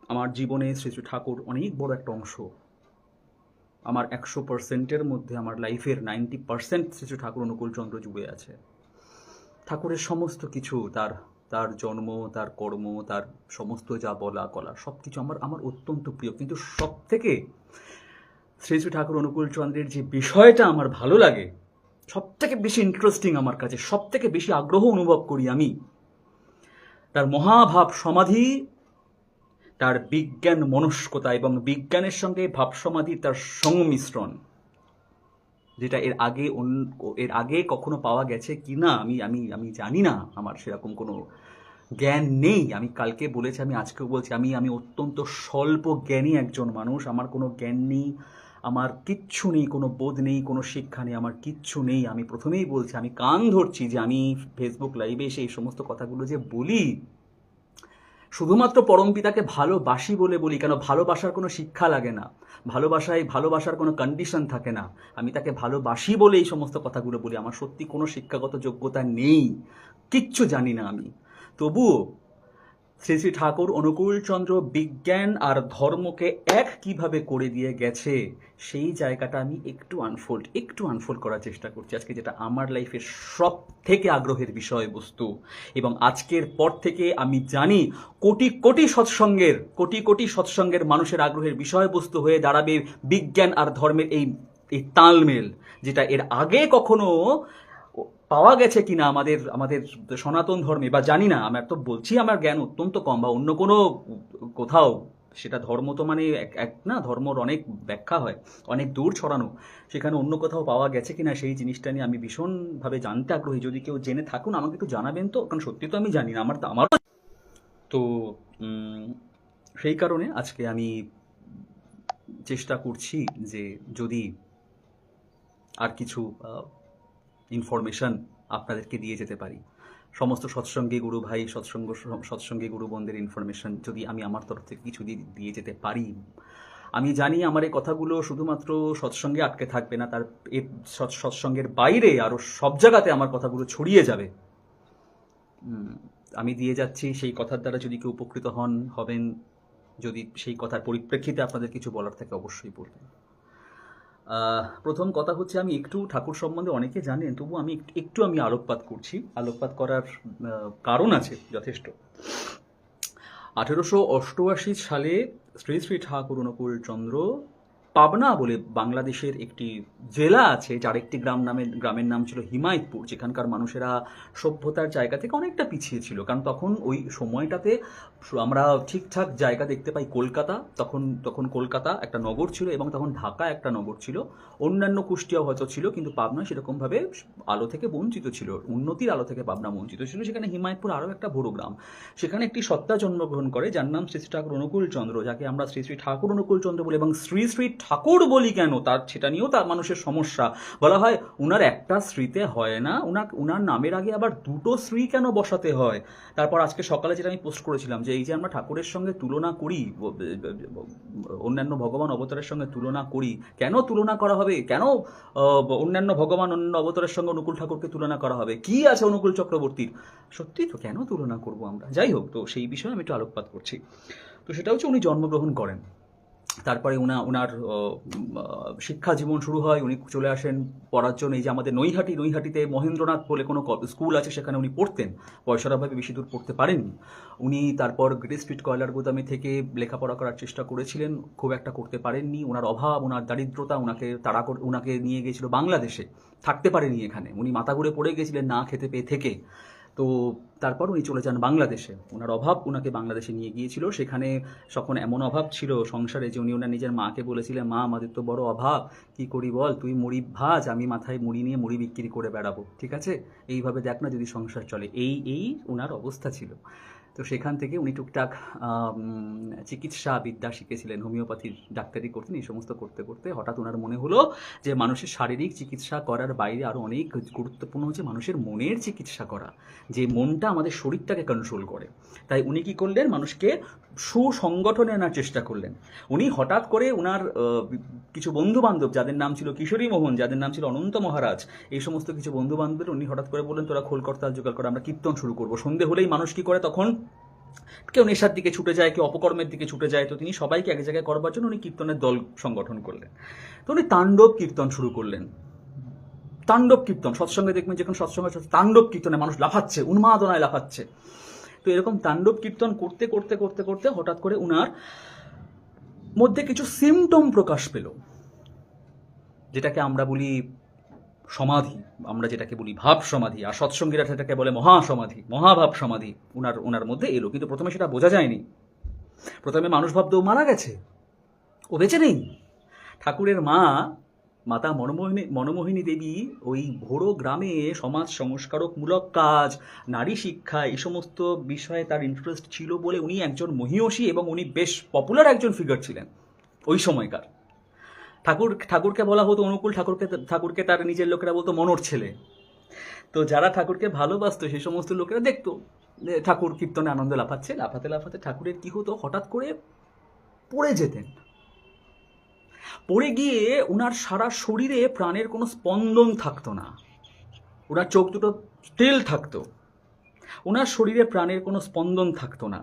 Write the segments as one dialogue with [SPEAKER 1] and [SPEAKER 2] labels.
[SPEAKER 1] আমার জীবনে শ্রী শ্রী ঠাকুর অনেক বড় একটা অংশ। আমার 100%-এর মধ্যে আমার লাইফের 90% শ্রী শ্রী ঠাকুর অনুকূলচন্দ্র জুড়ে আছে। ঠাকুরের সমস্ত কিছু, তার তার জন্ম, তার কর্ম, তার সমস্ত যা বলা কলা সব কিছু আমার আমার অত্যন্ত প্রিয়। কিন্তু সব থেকে শ্রী শ্রী ঠাকুর অনুকূলচন্দ্রের যে বিষয়টা আমার ভালো লাগে, সব থেকে বেশি ইন্টারেস্টিং আমার কাছে, সব থেকে বেশি আগ্রহ অনুভব করি আমি, তার মহাভাব সমাধি, তার বিজ্ঞান মনস্কতা এবং বিজ্ঞানের সঙ্গে ভাব সমাধির তার সংমিশ্রণ, যেটা এর আগে কখনো পাওয়া গেছে কি না আমি আমি আমি জানি না। আমার সেরকম কোনো জ্ঞান নেই। আমি কালকে বলেছি, আমি আজকেও বলছি, আমি আমি অত্যন্ত স্বল্প জ্ঞানী একজন মানুষ। আমার কোনো জ্ঞান নেই, আমার কিচ্ছু নেই, কোনো বোধ নেই, কোনো শিক্ষা নেই, আমার কিচ্ছু নেই। আমি প্রথমেই বলছি, আমি কান ধরছি যে আমি ফেসবুক লাইভে এসে এই সমস্ত কথাগুলো যে বলি, শুধুমাত্র পরমপিতাকে ভালোবাসি বলে বলি। কেন? ভালোবাসার কোনো শিক্ষা লাগে না, ভালোবাসার কোনো কন্ডিশন থাকে না। আমি তাকে ভালোবাসি বলে এই সমস্ত কথাগুলো বলি। আমার সত্যি কোনো শিক্ষাগত যোগ্যতা নেই, কিচ্ছু জানি না আমি। তবুও শ্রী শ্রী ঠাকুর অনুকূলচন্দ্র বিজ্ঞান আর ধর্মকে এক কিভাবে করে দিয়ে গেছে, সেই জায়গাটা আমি একটু আনফোল্ড করার চেষ্টা করছি আজকে, যেটা আমার লাইফের সব থেকে আগ্রহের বিষয়বস্তু। এবং আজকের পর থেকে আমি জানি কোটি কোটি সৎসঙ্গের মানুষের আগ্রহের বিষয়বস্তু হয়ে দাঁড়াবে বিজ্ঞান আর ধর্মের এই এই তালমেল, যেটা এর আগে কখনো পাওয়া গেছে কিনা আমাদের আমাদের সনাতন ধর্মে, বা জানি না। আমার তো বলছি আমার জ্ঞান অত্যন্ত কম, বা অন্য কোনো কোথাও, সেটা ধর্ম তো মানে এক এক না, ধর্মর অনেক ব্যাখ্যা হয়, অনেক দূর ছড়ানো। সেখানে অন্য কোথাও পাওয়া গেছে কিনা সেই জিনিসটা নিয়ে আমি ভীষণভাবে জানতে আগ্রহী। যদি কেউ জেনে থাকুন আমাকে একটু জানাবেন তো, কারণ সত্যি তো আমি জানি না, আমার তো সেই কারণে আজকে আমি চেষ্টা করছি যে যদি আর কিছু ইনফরমেশন আপনাদেরকে দিয়ে যেতে পারি। সমস্ত সৎসঙ্গী গুরু ভাই, সৎসঙ্গী গুরু বোনদের ইনফরমেশন যদি আমি আমার তরফ থেকে কিছু দিয়ে যেতে পারি। আমি জানি আমার এই কথাগুলো শুধুমাত্র সৎসঙ্গে আটকে থাকবে না, তার সৎসঙ্গের বাইরে আরও সব জায়গাতে আমার কথাগুলো ছড়িয়ে যাবে। আমি দিয়ে যাচ্ছি, সেই কথার দ্বারা যদি কেউ উপকৃত হবেন, যদি সেই কথার পরিপ্রেক্ষিতে আপনাদের কিছু বলার থাকে অবশ্যই বলবেন। প্রথম কথা হচ্ছে, আমি একটু ঠাকুর সম্বন্ধে অনেকে জানেন, তবু আমি একটু আলোকপাত করছি। আলোকপাত করার কারণ আছে যথেষ্ট। 1888 সালে শ্রী শ্রী ঠাকুর অনুকূলচন্দ্র পাবনা বলে বাংলাদেশের একটি জেলা আছে, যার একটি গ্রামের নাম ছিল হিমায়তপুর, যেখানকার মানুষেরা সভ্যতার জায়গা থেকে অনেকটা পিছিয়ে ছিল। কারণ তখন ওই সময়টাতে আমরা ঠিকঠাক জায়গা দেখতে পাই কলকাতা, তখন কলকাতা একটা নগর ছিল, এবং তখন ঢাকা একটা নগর ছিল, অন্যান্য কুষ্টিয়াও হয়তো ছিল, কিন্তু পাবনা সেরকমভাবে আলো থেকে বঞ্চিত ছিল, উন্নতির আলো থেকে পাবনা বঞ্চিত ছিল। সেখানে হিমায়তপুর আরও একটা বড় গ্রাম। সেখানে একটি সত্তা জন্মগ্রহণ করে যার নাম শ্রী শ্রী ঠাকুর অনুকূলচন্দ্র, যাকে আমরা শ্রী শ্রী ঠাকুর অনুকূলচন্দ্র বলি। এবং শ্রী শ্রী ঠাকুর বলি কেন, তার সেটা নিয়েও তার মানুষের সমস্যা। বলা হয় উনার একটা শ্রীতে হয় না, উনার নামের আগে আবার দুটো শ্রী কেন বসাতে হয়। তারপর আজকে সকালে যেটা আমি পোস্ট করেছিলাম, যে এই যে আমরা ঠাকুরের সঙ্গে তুলনা করি, অন্যান্য ভগবান অবতারের সঙ্গে তুলনা করি, কেন তুলনা করা হবে? কেন অন্যান্য ভগবান অন্যান্য অবতারের সঙ্গে অনুকূল ঠাকুরকে তুলনা করা হবে? কি আছে অনুকূল চক্রবর্তীর? সত্যি তো, কেন তুলনা করব আমরা? যাই হোক, তো সেই বিষয়ে আমি একটু আলোকপাত করছি। তো সেটা হচ্ছে, উনি জন্মগ্রহণ করেন, তারপরে ওনার শিক্ষা জীবন শুরু হয়। উনি চলে আসেন পড়ার জন্য এই যে আমাদের নৈহাটিতে মহেন্দ্রনাথ বলে কোনো স্কুল আছে, সেখানে উনি পড়তেন। পয়সার অভাবে বেশি দূর পড়তে পারেননি উনি। তারপর গ্রেট স্ট্রিট কয়লার গুদামে থেকে লেখাপড়া করার চেষ্টা করেছিলেন, খুব একটা করতে পারেননি। ওনার অভাব, ওনার দারিদ্রতা ওনাকে নিয়ে গিয়েছিল বাংলাদেশে, থাকতে পারেনি এখানে। উনি মাথা ঘুরে পড়ে গেছিলেন না খেতে পেয়ে থেকে। তো তারপর উনি চলে যান বাংলাদেশে। ওনার অভাব ওনাকে বাংলাদেশে নিয়ে গিয়েছিল। সেখানে তখন এমন অভাব ছিল সংসারে যে উনি ওনার নিজের মাকে বলেছিলেন, মা আমাদের তো বড় অভাব, কি করি বল, তুই মুড়ি ভাজ, আমি মাথায় মুড়ি নিয়ে মুড়ি বিক্রি করে বেড়াবো, ঠিক আছে? এইভাবে দেখ না যদি সংসার চলে। এই ওনার অবস্থা ছিল। তো সেখান থেকে উনি টুকটাক চিকিৎসা বিদ্যা শিখেছিলেন, হোমিওপ্যাথির ডাক্তারি করতেন। এই সমস্ত করতে করতে হঠাৎ ওনার মনে হলো যে মানুষের শারীরিক চিকিৎসা করার বাইরে আরও অনেক গুরুত্বপূর্ণ হচ্ছে মানুষের মনের চিকিৎসা করা, যে মনটা আমাদের শরীরটাকে কন্ট্রোল করে। তাই উনি কী করলেন, মানুষকে সুসংগঠনে আনার চেষ্টা করলেন। উনি হঠাৎ করে ওনার কিছু বন্ধুবান্ধব, যাদের নাম ছিল কিশোরী মোহন, যাদের নাম ছিল অনন্ত মহারাজ, এই সমস্ত কিছু বন্ধুবান্ধবের উনি হঠাৎ করে বললেন, তোরা খোল করতাল জোগাড় করে আমরা কীর্তন শুরু করবো। সন্ধে হলেই মানুষ কী করে তখন, কেউ নেশার দিকে ছুটে যায়, কেউ অপকর্মের দিকে ছুটে যায়। তো তিনি সবাইকে এক জায়গায় করবার জন্য উনি কীর্তনের দল সংগঠন করলেন। তো উনি তাণ্ডব কীর্তন শুরু করলেন। তাণ্ডব কীর্তন, সৎসঙ্গে দেখবেন যখন সৎসঙ্গে তাণ্ডব কীর্তনে মানুষ লাফাচ্ছে, উন্মাদনায় লাফাচ্ছে। তো এরকম তাণ্ডব কীর্তন করতে করতে করতে করতে হঠাৎ করে উনার মধ্যে কিছু সিমটম প্রকাশ পেল, যেটাকে আমরা বলি সমাধি, আমরা যেটাকে বলি ভাব সমাধি, আর সৎসঙ্গীরা সেটাকে বলে মহাসমাধি, মহাভাব সমাধি ওনার মধ্যে এলো। কিন্তু প্রথমে সেটা বোঝা যায়নি। প্রথমে মানুষ ভাবতো মারা গেছে, ও বেঁচে নেই। ঠাকুরের মাতা মনমোহিনী দেবী ওই ভোরো গ্রামে সমাজ সংস্কারকমূলক কাজ, নারী শিক্ষা, এই সমস্ত বিষয়ে তার ইন্টারেস্ট ছিল বলে উনি একজন মহীয়সী এবং উনি বেশ পপুলার একজন ফিগার ছিলেন ওই সময়কার। ঠাকুরকে বলা হতো অনুকূল, ঠাকুরকে তার নিজের লোকেরা বলতো মনোর ছেলে। তো যারা ঠাকুরকে ভালোবাসতো সেই সমস্ত লোকেরা দেখতো ঠাকুর কীর্তনে আনন্দে লাফাচ্ছে, লাফাতে লাফাতে ঠাকুরের কি হতো, হঠাৎ করে পড়ে যেতেন। পড়ে গিয়ে ওনার সারা শরীরে প্রাণের কোনো স্পন্দন থাকতো না, ওনার চোখ দুটো স্টিল থাকতো, ওনার শরীরে প্রাণের কোনো স্পন্দন থাকতো না।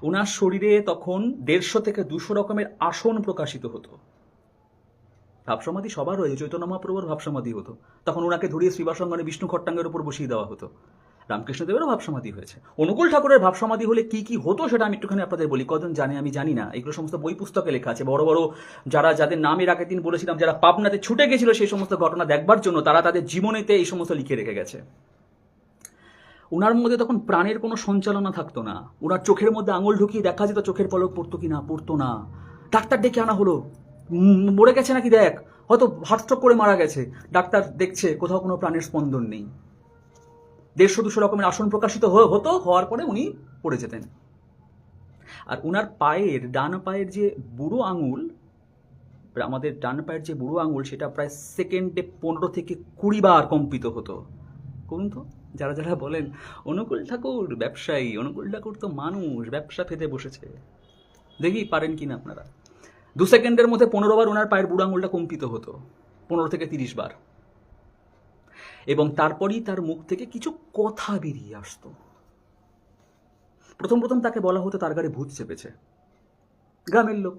[SPEAKER 1] ওনার শরীরে তখন 150 থেকে 200 রকমের আসন প্রকাশিত হতো। ভাবসমাধি সবার হয়েছে, চৈতন্য মহাপ্রভুর ভাবসমাধি হতো, তখন ওনাকে ধরিয়ে শ্রীবাসঙ্গনে বিষ্ণু খট্টাঙ্গের উপর বসিয়ে দেওয়া হতো। রামকৃষ্ণদেবেরও ভাবসমাধি হয়েছে। অনুকূল ঠাকুরের ভাবসমাধি হলে কি কি হতো সেটা আমি একটুখানি আপনাদের বলি, কজন জানে আমি জানি না। এগুলো সমস্ত বই পুস্তকে লেখা আছে। বড় বড় যাদের নাম এর আগের দিন বলেছিলাম, যারা পাবনাতে ছুটে গেছিল সেই সমস্ত ঘটনা দেখবার জন্য, তারা তাদের জীবনেতে এই সমস্ত লিখে রেখে গেছে। ওনার মধ্যে তখন প্রাণের কোনো সঞ্চালনা থাকতো না। ওনার চোখের মধ্যে আঙুল ঢুকিয়ে দেখা যেত চোখের পলক পড়তো কি না, পড়তো না। ডাক্তার ডেকে আনা হলো, মরে গেছে নাকি দেখ, হয়তো হার্টস্ট্রোক করে মারা গেছে। ডাক্তার দেখছে কোথাও কোনো প্রাণের স্পন্দন নেই। 150-200 রকমের আসন প্রকাশিত হতো, হওয়ার পরে উনি পড়ে যেতেন। আর উনার ডান পায়ের যে বুড়ো আঙুল, আমাদের ডান পায়ের যে বুড়ো আঙুল, সেটা প্রায় সেকেন্ডে 15 থেকে 20 বার কম্পিত হতো। করুন তো, যারা যারা বলেন অনুকূল ঠাকুর ব্যবসায়ী, অনুকূল ঠাকুর তো মানুষ, ব্যবসা ফেতে বসেছে, দেখি পারেন কিনা আপনারা। 2 সেকেন্ডের মধ্যে 15 বার ওনার পায়ের বুড়ো আঙুলটা কম্পিত হতো, 15 থেকে 30 বার। এবং তারপরই তার মুখ থেকে কিছু কথা বেরিয়ে আসতো। প্রথম তাকে বলা হতো তার গাড়ি ভূত চেপেছে। গ্রামের লোক,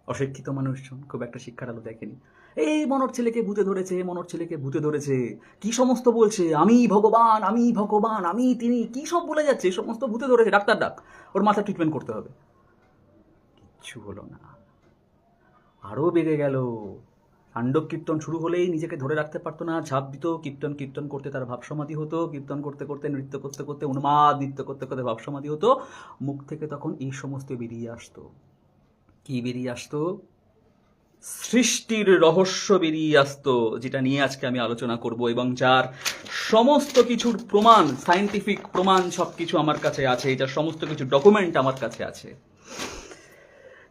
[SPEAKER 1] অশিক্ষিত মানুষজন, খুব একটা শিক্ষার আলো দেখেনি। এই মনোর ছেলেকে ভূতে ধরেছে, মনোর ছেলেকে ভূতে ধরেছে, কি সমস্ত বলছে, আমি ভগবান, আমি ভগবান, আমি তিনি, কি সব বলে যাচ্ছে, সমস্ত ভূতে ধরেছে, ডাক্তার ডাক, ওর মাথা ট্রিটমেন্ট করতে হবে। কিচ্ছু হলো না, আরো বেড়ে গেল। তাণ্ডব কীর্তন শুরু হলেই নিজেকে ধরে রাখতে পারতো না, ঝাঁপ দিত। কীর্তন করতে তার ভাবসমাধি হতো, কীর্তন করতে করতে, নৃত্য করতে করতে, উন্মাদ নৃত্য করতে করতে ভাবসমাধি হতো। মুখ থেকে তখন এই সমস্ত বেরিয়ে আসতো। কি বেরিয়ে আসতো? সৃষ্টির রহস্য বেরিয়ে আসতো, যেটা নিয়ে আজকে আমি আলোচনা করব, এবং যার সমস্ত কিছুর প্রমাণ, সায়েন্টিফিক প্রমাণ সবকিছু আমার কাছে আছে, এটার সমস্ত কিছু ডকুমেন্ট আমার কাছে আছে।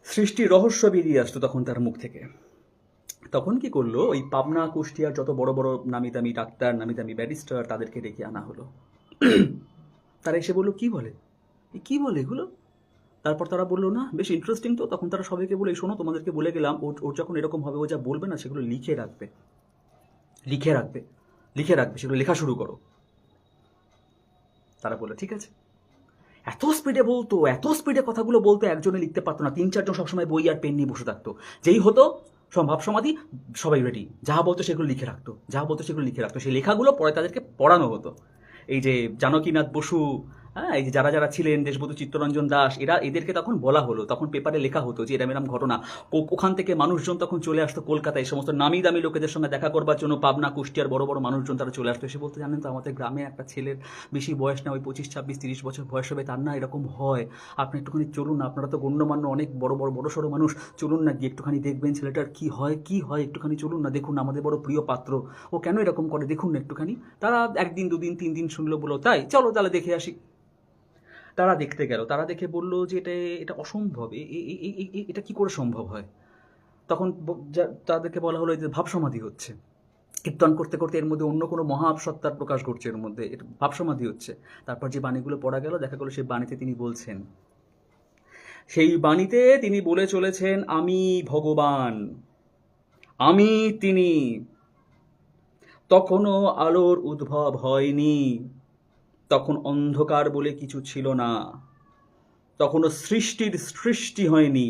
[SPEAKER 1] সৃষ্টির রহস্য বেরিয়ে আসতো তখন তার মুখ থেকে। তখন কি করলো, ওই পাবনা কুষ্টিয়ার যত বড় বড় নামি দামি ডাক্তার, নামি দামি ব্যারিস্টার, তাদেরকে ডেকে আনা হলো। তারা এসে বললো কি বলে এগুলো। তারপর তারা বললো না, বেশ ইন্টারেস্টিং তো। তখন তারা সবাইকে বলে, শোনো, তোমাদেরকে বলে গেলাম, ওর যখন এরকম হবে, ও যা বলবে না সেগুলো লিখে রাখবে, সেগুলো লেখা শুরু করো। তারা বললো ঠিক আছে। এত স্পিডে কথাগুলো বলতো, একজনে লিখতে পারতো না, 3-4 জন সবসময় বই আর পেন নিয়ে বসে থাকতো। যেই হতো ভাব সমাধি, সবাই রেডি, যা বলতো সেগুলো লিখে রাখতো। সেই লেখাগুলো পরে তাদেরকে পড়ানো হতো। এই যে জানকীনাথ বসু, হ্যাঁ, এই যে যারা ছিলেন, দেশবন্ধু চিত্তরঞ্জন দাস, এদেরকে তখন বলা হলো, তখন পেপারে লেখা হতো যে এরম ঘটনা। ওখান থেকে মানুষজন তখন চলে আসতো কলকাতায়, সমস্ত নামি দামি লোকেদের সঙ্গে দেখা করবার জন্য। পাবনা কুষ্টিয়ার বড় বড় মানুষজন তারা চলে আসতো, এসে বলতে, জানেন তো, আমাদের গ্রামে একটা ছেলের বেশি বয়স না, ওই 25, 26, 30 বছর বয়স হবে, তার না এরকম হয়। আপনি একটুখানি চলুন না, আপনারা তো গণ্যমান্য অনেক বড় সড়ো মানুষ, চলুন না, গিয়ে একটুখানি দেখবেন ছেলেটার কি হয়, একটুখানি চলুন না, দেখুন, আমাদের বড় প্রিয় পাত্র, ও কেন এরকম করে, দেখুন না একটুখানি। তারা 1 দিন 2 দিন 3 দিন শুনলো, বলো তাই, চলো তাহলে দেখে আসি। তারা দেখতে গেল, তারা দেখে বললো যে এটা অসম্ভব, এটা কি করে সম্ভব হয়। তখন তাদেরকে বলা হলো যে ভাবসমাধি হচ্ছে, কীর্তন করতে করতে এর মধ্যে অন্য কোনো মহাসত্তার প্রকাশ ঘটছে, এর মধ্যে এটা ভাবসমাধি হচ্ছে। তারপর যে বাণীগুলো পড়া গেল, দেখা গেল সেই বাণীতে তিনি বলে চলেছেন, আমি ভগবান, আমি তিনি। তখনও আলোর উদ্ভব হয়নি, তখন অন্ধকার বলে কিছু ছিল না, তখনও সৃষ্টির সৃষ্টি হয়নি,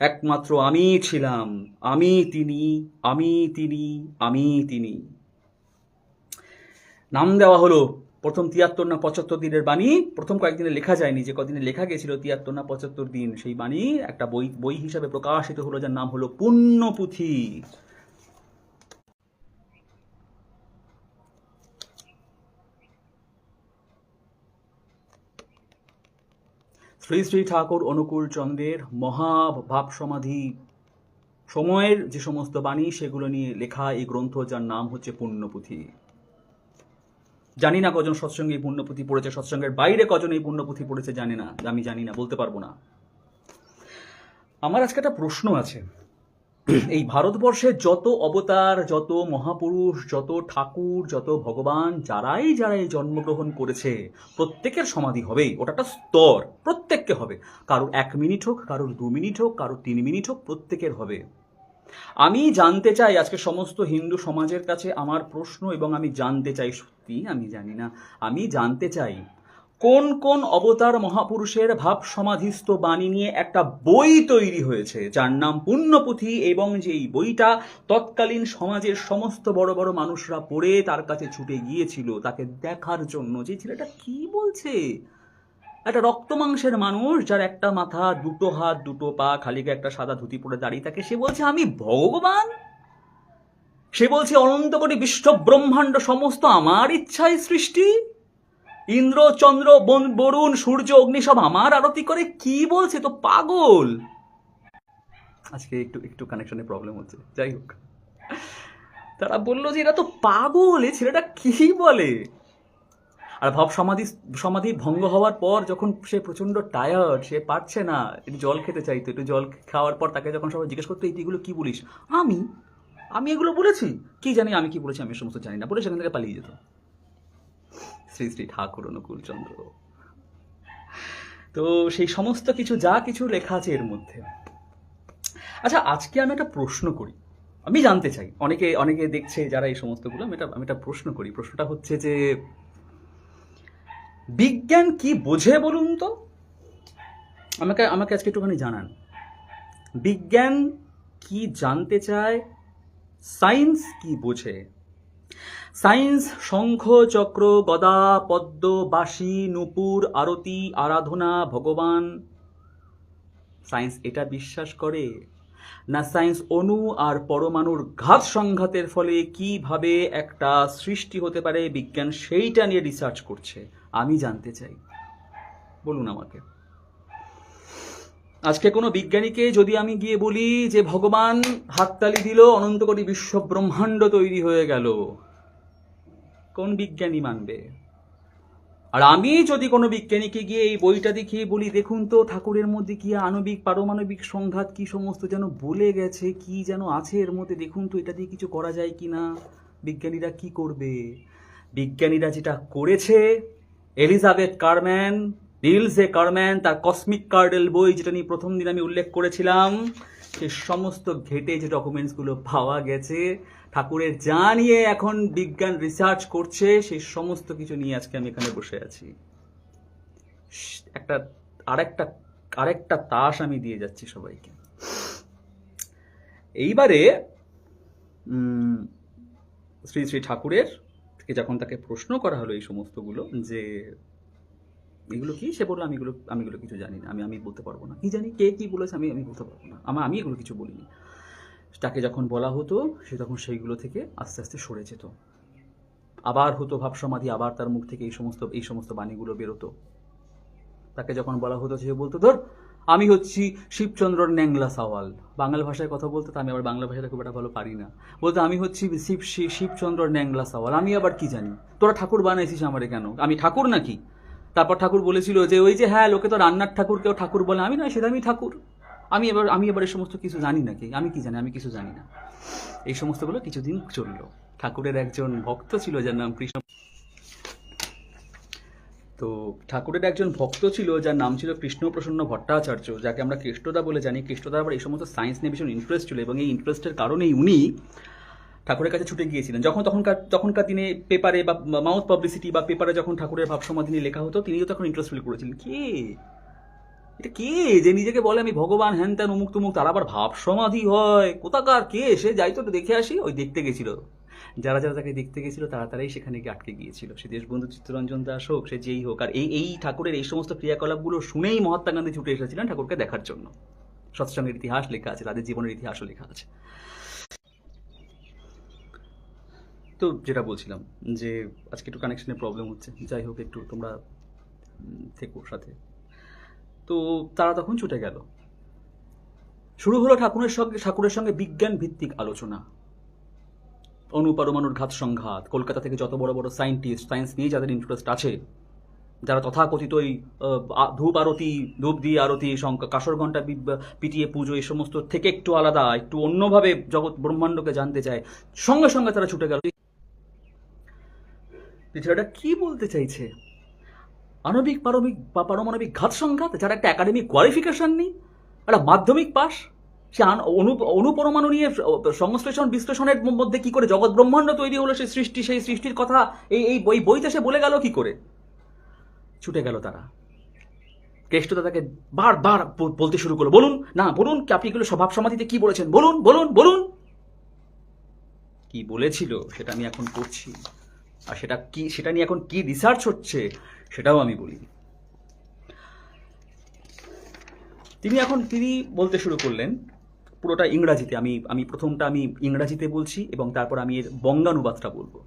[SPEAKER 1] একমাত্র আমি ছিলাম, আমি তিনি, আমি তিনি, আমি তিনি। নাম দেওয়া হলো প্রথম ৭৩ না ৭৫ দিনের বাণী। প্রথম কয়েকদিনে লেখা যায়নি, যে কদিনে লেখা গেছিল ৭৩ না ৭৫ দিন, সেই বাণী একটা বই হিসাবে প্রকাশিত হলো, যার নাম হলো পুণ্যপুঁথি। শ্রী শ্রী ঠাকুর অনুকূল চন্দ্রের মহাভাব সমাধি সময়ের যে সমস্ত বাণী, সেগুলো নিয়ে লেখা এই গ্রন্থ, যার নাম হচ্ছে পুণ্যপুঁথি। জানি না কজন সৎসঙ্গে এই পুণ্যপুঁথি পড়েছে, সৎসঙ্গের বাইরে কজন এই পুণ্যপুঁথি পড়েছে জানি না, আমি জানি না, বলতে পারবো না। আমার আজকে একটা প্রশ্ন আছে, এই ভারতবর্ষে যত অবতার, যত মহাপুরুষ, যত ঠাকুর, যত ভগবান, যারাই জন্মগ্রহণ করেছে, প্রত্যেকের সমাধি হবেই, ওটা একটা স্তর, প্রত্যেককে হবে। কারোর ১ মিনিট হোক, কারোর ২ মিনিট হোক, কারোর ৩ মিনিট হোক, প্রত্যেকের হবে। আমি জানতে চাই, আজকে সমস্ত হিন্দু সমাজের কাছে আমার প্রশ্ন, এবং আমি জানতে চাই, সত্যি আমি জানি না, আমি জানতে চাই কোন কোন অবতার মহাপুরুষের ভাব সমাধিস্থ বাণী নিয়ে একটা বই তৈরি হয়েছে, যার নাম পুণ্যপুঁথি, এবং যেই বইটা তৎকালীন সমাজের সমস্ত বড় বড় মানুষরা পড়ে তার কাছে ছুটে গিয়েছিল তাকে দেখার জন্য, যে ছেলেটা কি বলছে, একটা রক্ত মাংসের মানুষ, যার একটা মাথা, দুটো হাত, দুটো পা, খালি গায়ে একটা সাদা ধুতি পরে দাঁড়িয়ে থাকে, সে বলছে আমি ভগবান, সে বলছে অনন্ত কোটি বিশ্ব ব্রহ্মাণ্ড সমস্ত আমার ইচ্ছায় সৃষ্টি, ইন্দ্র চন্দ্র বরুণ সূর্য অগ্নি সব আমার আরতি করে, কি বলছে, তো পাগল। আজকে একটু একটু কানেকশনে প্রবলেম হচ্ছে, যাই হোক, তারা বললো যে এরা তো পাগল, এই ছেলেটা কি বলে। আর ভাব সমাধি ভঙ্গ হওয়ার পর যখন সে প্রচন্ড টায়ার্ড, সে পারছে না, একটু জল খেতে চাইতো, একটু জল খাওয়ার পর তাকে যখন সবাই জিজ্ঞেস করতো এগুলো কি বলিস, আমি এগুলো বলেছি, কি জানি আমি কি বলেছি, আমি সমস্ত জানি না, বলে সেখান থেকে পালিয়ে যেত। শ্রী শ্রী ঠাকুর অনুকূল চন্দ্র। তো সেই সমস্ত কিছু, যা কিছু লেখা আছে এর মধ্যে। আচ্ছা, আজকে আমি একটা প্রশ্ন করি, আমি জানতে চাই, অনেকে দেখছে যারা এই সমস্তগুলো, আমি একটা প্রশ্ন করি। প্রশ্নটা হচ্ছে যে বিজ্ঞান কি বোঝে বলুন তো, আমাকে আজকে একটুখানি জানান, বিজ্ঞান কি জানতে চায়, সায়েন্স কি বোঝে। সায়েন্স শঙ্খ চক্র গদা পদ্ম বাঁশি নূপুর আরতি আরাধনা ভগবান, সায়েন্স এটা বিশ্বাস করে, না সায়েন্স অণু আর পরমাণুর ঘাত সংঘাতের ফলে কিভাবে একটা সৃষ্টি হতে পারে, বিজ্ঞান সেইটা নিয়ে রিসার্চ করছে। আমি জানতে চাই, বলুন আমাকে। আজকে কোনো বিজ্ঞানীকে যদি আমি গিয়ে বলি যে ভগবান হাততালি দিল, অনন্ত কোটি বিশ্ব ব্রহ্মাণ্ড তৈরি হয়ে গেল, কোন বিজ্ঞানী মানবে? আর আমি যদি কোনো বিজ্ঞানীকে গিয়ে এই বইটা দেখিয়ে বলি দেখুন তো ঠাকুরের মধ্যে কি আণবিক পারমাণবিক সংঘাত কি সমস্ত যেন বলে গেছে, কি যেন আছে এর মধ্যে, দেখুন তো এটা দিয়ে কিছু করা যায় কি না, বিজ্ঞানীরা কি করবে? বিজ্ঞানীরা যেটা করেছে, এলিজাবেথ কারম্যান, নিলস এ কারম্যান, তার কসমিক কার্ডেল বই, যেটা নিয়ে প্রথম দিন আমি উল্লেখ করেছিলাম, সে সমস্ত ঘেটে যে ডকুমেন্টসগুলো পাওয়া গেছে, ঠাকুরের যা নিয়ে এখন বিজ্ঞান রিসার্চ করছে, সেই সমস্ত কিছু নিয়ে আজকে আমি এখানে বসে আছি। আরেকটা তাস আমি দিয়ে যাচ্ছি সবাইকে। এইবারে শ্রী শ্রী ঠাকুরের থেকে যখন তাকে প্রশ্ন করা হলো এই সমস্তগুলো, যে এগুলো কি, সে বললো আমি এগুলো কিছু জানি না, আমি বলতে পারবো না, কি জানি কে কি বলেছে, আমি বলতে পারবো না, আমি এগুলো কিছু বলিনি। তাকে যখন বলা হতো, সে তখন সেইগুলো থেকে আস্তে আস্তে সরে যেত, আবার হতো ভাব সমাধি, আবার তার মুখ থেকে এই সমস্ত বাণীগুলো বেরোতো। তাকে যখন বলা হতো, সে বলতো ধর আমি হচ্ছি শিবচন্দ্রর ন্যাংলা সাওয়াল, বাংলা ভাষায় কথা বলতো, আমি আবার বাংলা ভাষাটা খুব একটা ভালো পারি না, বলতো আমি হচ্ছি শিবচন্দ্রর ন্যাংলা সাওয়াল, আমি আবার কি জানি, তোরা ঠাকুর বানাইছিস আমারে কেন, আমি ঠাকুর নাকি? তারপর ঠাকুর বলেছিল যে ওই যে হ্যাঁ লোকে তো রান্নার ঠাকুরকেও ঠাকুর বলে, আমি নয় সেটা আমি ঠাকুর, আমি এবার এই সমস্ত কিছু জানি নাকি, আমি কি জানি, আমি কিছু জানি না। এই সমস্তগুলো কিছুদিন চললো। ঠাকুরের একজন ভক্ত ছিল যার নাম কৃষ্ণ, তো ঠাকুরের একজন ভক্ত ছিল যার নাম ছিল কৃষ্ণপ্রসন্ন ভট্টাচার্য, যাকে আমরা কৃষ্ণদা বলে জানি। কৃষ্ণদা আবার এই সমস্ত সায়েন্স নিয়ে ভীষণ ইন্টারেস্ট ছিল, এবং এই ইন্টারেস্টের কারণেই উনি ঠাকুরের কাছে ছুটে গিয়েছিলেন। যখন তখনকার দিনে পেপারে বা মাউথ পাবলিসিটি বা পেপারে যখন ঠাকুরের ভাবসমাধি নিয়ে লেখা হতো, তিনিও তখন ইন্টারেস্ট ফিল করেছিলেন। এটা কে যে নিজেকে বলে আমি ভগবান, হ্যান ত্যান, উমুক তুমুক, তার আবার ভাবসমাধি হয়, কোথাকার কে, সে যাই তো দেখে আসি। ওই দেখতে গেছিল, যারা যারা তাকে দেখতে গেছিল তারা তারাই সেখানে গিয়ে আটকে গিয়েছিল, সে দেশবন্ধু চিত্তরঞ্জন দাস হোক, সে যেই হোক। আর এই ঠাকুরের এই সমস্ত ক্রিয়াকলাপগুলো শুনেই মহাত্মা গান্ধী ছুটে এসেছিলেন ঠাকুরকে দেখার জন্য। সৎসঙ্গের ইতিহাস লেখা আছে, তাদের জীবনের ইতিহাসও লেখা আছে। তো যেটা বলছিলাম যে আজকে একটু কানেকশনের প্রবলেম হচ্ছে, যাই হোক, একটু তোমরা থেকো সাথে। তো তারা তখন ছুটে গেল। শুরু হলো ঠাকুরের সঙ্গে বিজ্ঞান ভিত্তিক আলোচনা, অণুপরমাণুর ঘাত সংঘাত, কলকাতা থেকে যত বড় বড় সায়েন্টিস্ট, সায়েন্স নিয়ে যাদের ইন্টারেস্ট আছে, যারা তথাকথিত ওই ধূপ দিয়ে আরতি, কাসর ঘণ্টা পিটিয়ে পুজো, এই সমস্ত থেকে একটু আলাদা, একটু অন্যভাবে জগৎ ব্রহ্মাণ্ডকে জানতে চায়, সঙ্গে সঙ্গে তারা ছুটে গেল। ছেলেটা কি বলতে চাইছে? আণবিক পারমাণবিক ঘাত সংঘাত, যারা একটা একাডেমিক কোয়ালিফিকেশন নেই, একটা মাধ্যমিক পাস, সে অনুপরমাণু নিয়ে সংশ্লেষণ বিশ্লেষণের মধ্যে কি করে জগৎ ব্রহ্মাণ্ড তৈরি হলো, সেই সৃষ্টির কথা এই বইতে সে বলে গেল কি করে? ছুটে গেল তারা। কেষ্টদা তাকে বারবার বলতে শুরু করলো, বলুন না, বলুন আপনি এগুলো স্বভাব সমাধিতে কি বলেছেন, বলুন বলুন বলুন। কি বলেছিল সেটা আমি এখন পড়ছি, আর সেটা নিয়ে এখন কি রিসার্চ হচ্ছে সেটাও আমি বলি। তিনি বলতে শুরু করলেন পুরোটা ইংরাজিতে। আমি প্রথমটা আমি ইংরাজিতে বলছি এবং তারপর আমি এর বঙ্গানুবাদটা বলবো।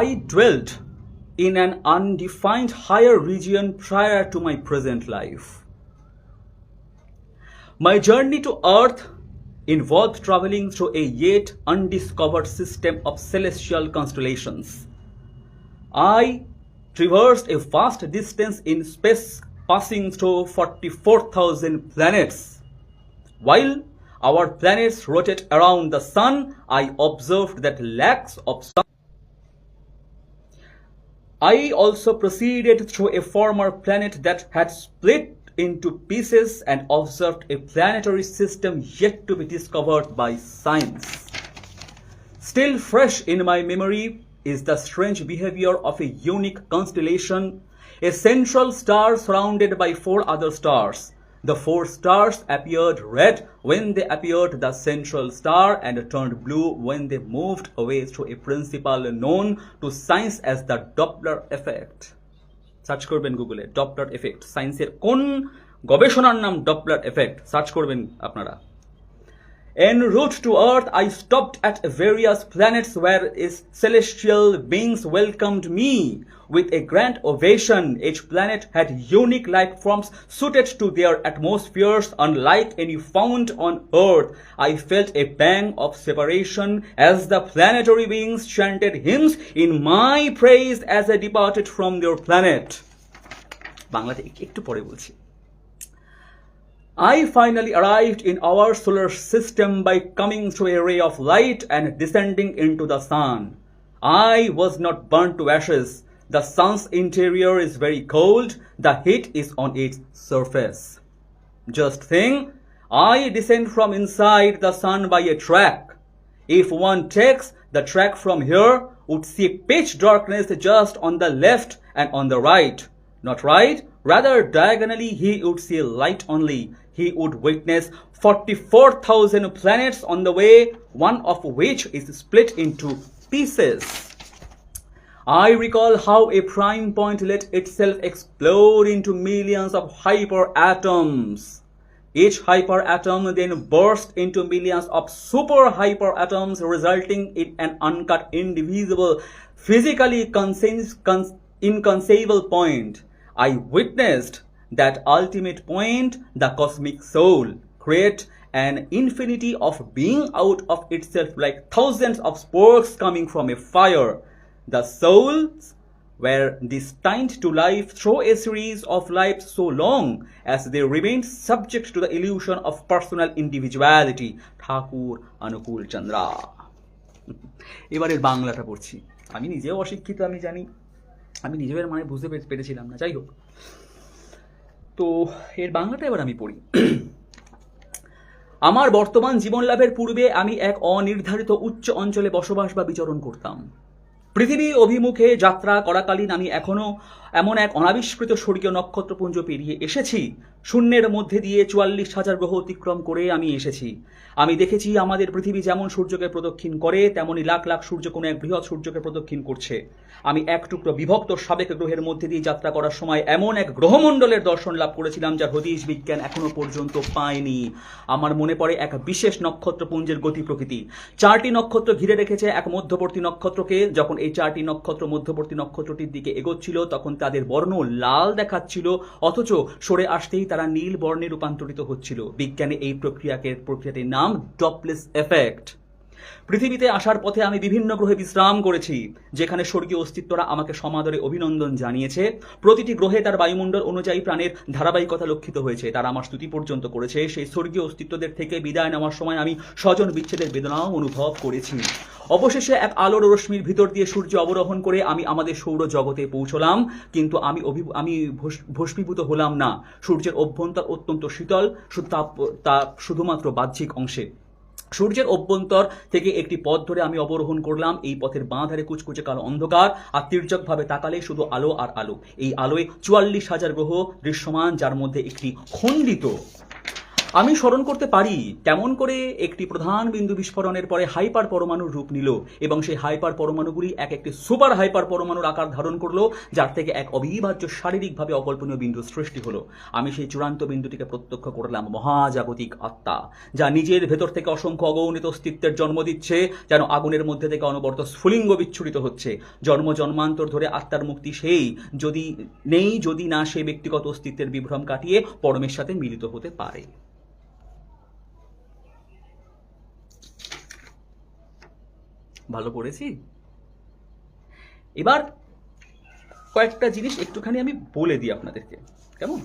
[SPEAKER 1] I dwelt in an undefined higher region prior to my present life. My journey to Earth involved traveling through a yet undiscovered system of celestial constellations. I traversed a vast distance in space, passing through 44,000 planets. While our planets rotate around the sun, I observed that lakhs of suns. I also proceeded through a former planet that had split into pieces and observed a planetary system yet to be discovered by science. Still fresh in my memory is the strange behavior of a unique constellation, a central star surrounded by 4 other stars. The 4 stars appeared red when they appeared the central star and turned blue when they moved away through a principle known to science as the Doppler effect. Search করবেন গুগলে Doppler effect, সায়েন্সের কোন গবেষণার নাম Doppler effect, search করবেন আপনারা। En route to Earth, I stopped at various planets where its celestial beings welcomed me with a grand ovation. Each planet had unique life forms suited to their atmospheres, unlike any found on Earth. I felt a pang of separation as the planetary beings chanted hymns in my praise as I departed from their planet. বাংলাতে একটু পরে বলছি। I finally arrived in our solar system by coming through a ray of light and descending into the sun. I was not burnt to ashes. The sun's interior is very cold. The heat is on its surface. Just think, I descend from inside the sun by a track. If one takes the track from here, would see pitch darkness just on the left and on the right. Not right, rather diagonally he would see light only. He would witness 44,000 planets on the way, one of which is split into pieces. I recall how a prime point let itself explode into millions of hyperatoms. Each hyperatom then burst into millions of super hyperatoms, resulting in an uncut, indivisible, physically inconceivable point. I witnessed that ultimate point, the cosmic soul, create an infinity of being out of itself like thousands of sparks coming from a fire. The souls were destined to live through a series of lives so long as they remained subject to the illusion of personal individuality. ঠাকুর অনুকূল চন্দ্রা। এবারের বাংলাটা পড়ছি। আমি নিজেও অশিক্ষিত, আমি জানি, আমি নিজের মানে বুঝতে পেরেছিলাম না, যাই হোক। তো এর বাংলাটা এবার আমি পড়ি। আমার বর্তমান জীবন লাভের পূর্বে আমি এক অনির্ধারিত উচ্চ অঞ্চলে বসবাস বা বিচরণ করতাম। পৃথিবী অভিমুখে যাত্রা করাকালীন আমি এখনো এমন এক অনাবিষ্কৃত স্বর্গীয় নক্ষত্রপুঞ্জ পেরিয়ে এসেছি। শূন্যের মধ্যে দিয়ে 44,000 গ্রহ অতিক্রম করে আমি এসেছি। আমি দেখেছি আমাদের পৃথিবী যেমন সূর্যকে প্রদক্ষিণ করে, তেমনি লাখ লাখ সূর্য কোনো এক বৃহৎ সূর্যকে প্রদক্ষিণ করছে। আমি এক টুকরো বিভক্ত সাবেক গ্রহের মধ্যে দিয়ে যাত্রা করার সময় এমন এক গ্রহমণ্ডলের দর্শন লাভ করেছিলাম যার হদিশ বিজ্ঞান এখনো পর্যন্ত পায়নি। আমার মনে পড়ে এক বিশেষ নক্ষত্রপুঞ্জের গতি প্রকৃতি। 4টি নক্ষত্র ঘিরে রেখেছে এক মধ্যবর্তী নক্ষত্রকে। যখন এই 4টি নক্ষত্র মধ্যবর্তী নক্ষত্রটির দিকে এগোচ্ছিল তখন তাদের বর্ণ লাল দেখাচ্ছিল, অথচ সরে আসতেই তারা নীল বর্ণে রূপান্তরিত হচ্ছিল। বিজ্ঞানে এই প্রক্রিয়াটির নাম ডপলেস এফেক্ট। পৃথিবীতে আসার পথে আমি বিভিন্ন গ্রহে বিশ্রাম করেছি, যেখানে স্বর্গীয় অস্তিত্বরা আমাকে সমাদরে অভিনন্দন জানিয়েছে। প্রতিটি গ্রহে তার বায়ুমণ্ডল অনুযায়ী প্রাণের ধারাবাহিকতা লক্ষিত হয়েছে। তারা আমার স্তুতি পর্যন্ত করেছে। সেই স্বর্গীয় অস্তিত্বদের থেকে বিদায় নেওয়ার সময় আমি স্বজন বিচ্ছেদের বেদনাও অনুভব করেছি। অবশেষে এক আলোর রশ্মির ভিতর দিয়ে সূর্য অবরোহণ করে আমি আমাদের সৌর জগতে পৌঁছলাম, কিন্তু আমি ভস্মীভূত হলাম না। সূর্যের অভ্যন্তর অত্যন্ত শীতল, তা শুধুমাত্র বাহ্যিক অংশে। সূর্যের অভ্যন্তর থেকে একটি পথ ধরে আমি অবরোহণ করলাম। এই পথের বাঁ ধারে কুচকুচে কালো অন্ধকার, আর তির্যকভাবে তাকালে শুধু আলো আর আলো। এই আলোয় 44,000 গ্রহ দৃশ্যমান, যার মধ্যে একটি খণ্ডিত। আমি স্মরণ করতে পারি কেমন করে একটি প্রধান বিন্দু বিস্ফোরণের পরে হাইপার পরমাণুর রূপ নিল এবং সেই হাইপার পরমাণুগুলি এক একটি সুপার হাইপার পরমাণুর আকার ধারণ করলো, যার থেকে এক অবিভাজ্য শারীরিকভাবে অকল্পনীয় বিন্দুর সৃষ্টি হলো। আমি সেই চূড়ান্ত বিন্দুটিকে প্রত্যক্ষ করলাম, মহাজাগতিক আত্মা, যা নিজের ভেতর থেকে অসংখ্য অগণিত অস্তিত্বের জন্ম দিচ্ছে, যেন আগুনের মধ্যে থেকে অনবরত স্ফুলিঙ্গ বিচ্ছুরিত হচ্ছে। জন্ম জন্মান্তর ধরে আত্মার মুক্তি সেই যদি না সে ব্যক্তিগত অস্তিত্বের বিভ্রম কাটিয়ে পরমের সাথে মিলিত হতে পারে। ভালো পড়েছি? এবার কয়েকটা জিনিস একটুখানি আমি বলে দিই আপনাদেরকে, কেমন?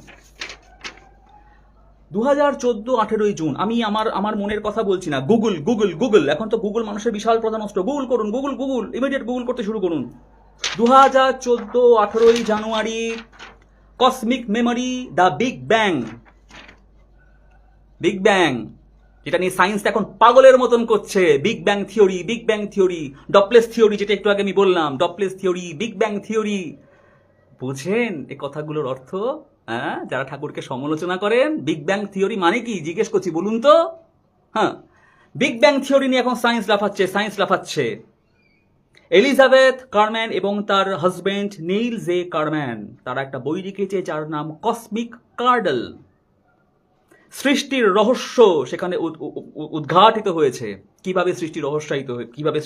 [SPEAKER 1] 2014 জুন, আমি আমার মনের কথা বলছি না। গুগল, এখন তো গুগল মানুষের বিশাল প্রধান অস্ত্র। গুগল করুন, গুগল ইমিডিয়েট গুগল করতে শুরু করুন। 2014 January, cosmic memory, the big bang, যেটা নিয়ে সায়েন্স এখন পাগলের মতন করছে। বিগ ব্যাং থিওরি, ডপলেস থিওরি, যেটা একটু আগে আমি বললাম, ডপলেস থিওরি, বিগ ব্যাং থিওরি। বুঝেন এই কথাগুলোর অর্থ? হ্যাঁ, যারা ঠাকুরকে সমালোচনা করেন, বিগ ব্যাং থিওরি মানে কি জিজ্ঞেস করছি, বলুন তো। হ্যাঁ, বিগ ব্যাং থিওরি নিয়ে এখন সায়েন্স লাফাচ্ছে। এলিজাবেথ কারম্যান এবং তার হাজবেন্ড নীল জে কারম্যান, তারা একটা বই লিখেছে যার নাম কসমিক কার্ডল। সৃষ্টির রহস্য সেখানে উদ্ঘাটিত হয়েছে। কিভাবে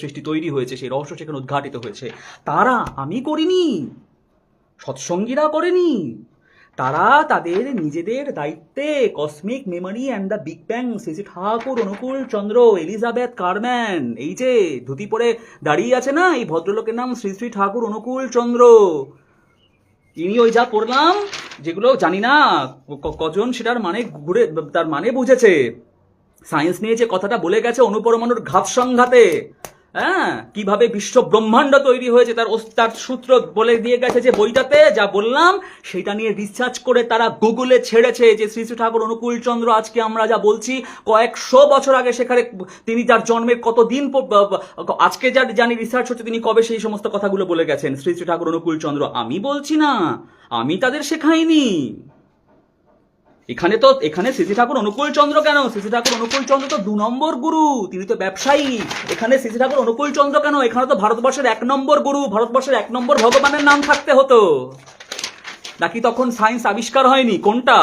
[SPEAKER 1] সৃষ্টি তৈরি হয়েছে সেই রহস্য সেখানে উদ্ঘাটিত হয়েছে। তারা, আমি করিনি, সৎসঙ্গীরা করেনি, তারা তাদের নিজেদের দায়িত্বে cosmic memory and the big bang, Shri Thakur Anukul Chandra, Elizabeth Carman, এই যে ধুতি পরে দাঁড়িয়ে আছে না, এই ভদ্রলোকের নাম শ্রী ঠাকুর অনুকূল চন্দ্র। ইনি ওই যা পড়লাম, যেগুলো জানি না কজন সেটার তার মানে বুঝেছে। সায়েন্স নিয়ে যে কথাটা বলে গেছে অনুপরমাণুর ঘাত সংঘাতে, হ্যাঁ, কিভাবে বিশ্ব ব্রহ্মাণ্ড তৈরি হয়েছে তার সূত্র বলে দিয়ে গেছে যে বইটাতে যা বললাম, সেটা নিয়ে রিসার্চ করে তারা গুগলে ছেড়েছে যে শ্রী ঠাকুর অনুকূল চন্দ্র আজকে আমরা যা বলছি কয়েকশো বছর আগে সেখানে তিনি যার জন্মের কতদিন, আজকে যার জানি রিসার্চ হচ্ছে তিনি কবে সেই সমস্ত কথাগুলো বলে গেছেন শ্রী ঠাকুর অনুকূল চন্দ্র। আমি বলছি না, আমি তাদের শেখাইনি। এখানে শ্রী ঠাকুর অনুকূল চন্দ্র কেন? শ্রী ঠাকুর অনুকূল চন্দ্র তো 2 নম্বর গুরু, তিনি তো ব্যবসায়ী। এখানে শ্রী ঠাকুর অনুকূল চন্দ্র কেন? এখানে তো ভারতবর্ষের 1 নম্বর গুরু, ভারতবর্ষের 1 নম্বর ভগবানের নাম থাকতে হতো। নাকি তখন সায়েন্স আবিষ্কার হয়নি? কোনটা?